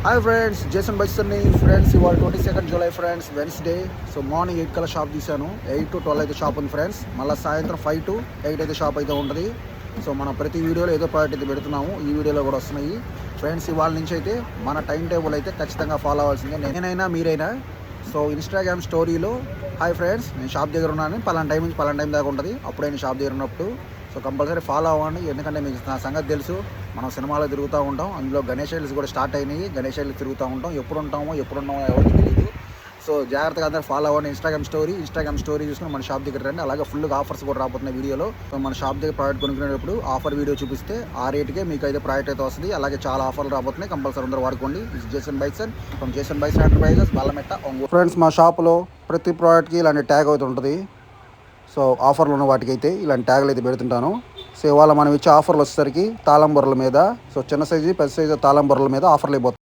Hi friends, Jason బైక్స్ని friends. ఇవాళ 22 July friends, Wednesday. So morning 8 కల్లా షాప్ తీశాను. 8 to 12 అయితే షాప్ ఉంది ఫ్రెండ్స్. మళ్ళీ సాయంత్రం 5 to 8 అయితే షాప్ అయితే ఉంటుంది. సో మనం ప్రతి వీడియోలో ఏదో ప్రోడక్ట్ అయితే పెడుతున్నాము. ఈ వీడియోలో కూడా వస్తున్నాయి ఫ్రెండ్స్. ఇవాళ నుంచి అయితే మన టైం టేబుల్ అయితే ఖచ్చితంగా ఫాలో అవ్వాల్సిందే, నేనైనా మీరైనా. సో ఇన్స్టాగ్రామ్ స్టోరీలో హాయ్ ఫ్రెండ్స్, నేను షాప్ దగ్గర ఉన్నాను, పలానా టైం నుంచి పలానా టైం దాకా ఉంటుంది, అప్పుడే నేను షాప్ దగ్గర ఉన్నప్పుడు. సో కంపల్సరీ ఫాలో అవ్వండి, ఎందుకంటే మీకు నా సంగతి తెలుసు. మనం సినిమాలో తిరుగుతూ ఉంటాం, అందులో గణేష్ ఐల్స్ కూడా స్టార్ట్ అయినాయి. గణేష్ ఐల్స్ తిరుగుతూ ఉంటాం, ఎప్పుడు ఉన్నామో ఎవరికి తెలియదు. సో జాగ్రత్తగా అందరూ ఫాలో అవ్వండి. ఇన్స్టాగ్రామ్ స్టోరీ చూసుకుని మన షాప్ దగ్గర రండి. అలాగే ఫుల్గా ఆఫర్స్ కూడా రాబోతున్నాయి వీడియోలో. సో మన షాప్ దగ్గర ప్రోడక్ట్ కొనుక్కునేటప్పుడు ఆఫర్ వీడియో చూపిస్తే ఆ రేటుకే మీకు అయితే ప్రోడక్ట్ అయితే వస్తుంది. అలాగే చాలా ఆఫర్లు రాబోతున్నాయి, కంపల్సరీ అందరూ వాడుకోండి. Jason bikes and from Jason bikes enterprises, Balametta, Ongole. Friends, మా షాప్లో ప్రతి ప్రోడక్ట్కి ఇలాంటి ట్యాగ్ అయితే ఉంటుంది. సో ఆఫర్లు ఉన్న వాటికైతే ఇలాంటి ట్యాగులు అయితే పెడుతుంటాను. సో ఇవాళ మనం ఇచ్చే ఆఫర్లు వచ్చేసరికి తాళం బొర్రల మీద, సో చిన్న సైజు పెద్ద సైజు తాళం బొర్రల మీద ఆఫర్లు అయిపోతాయి.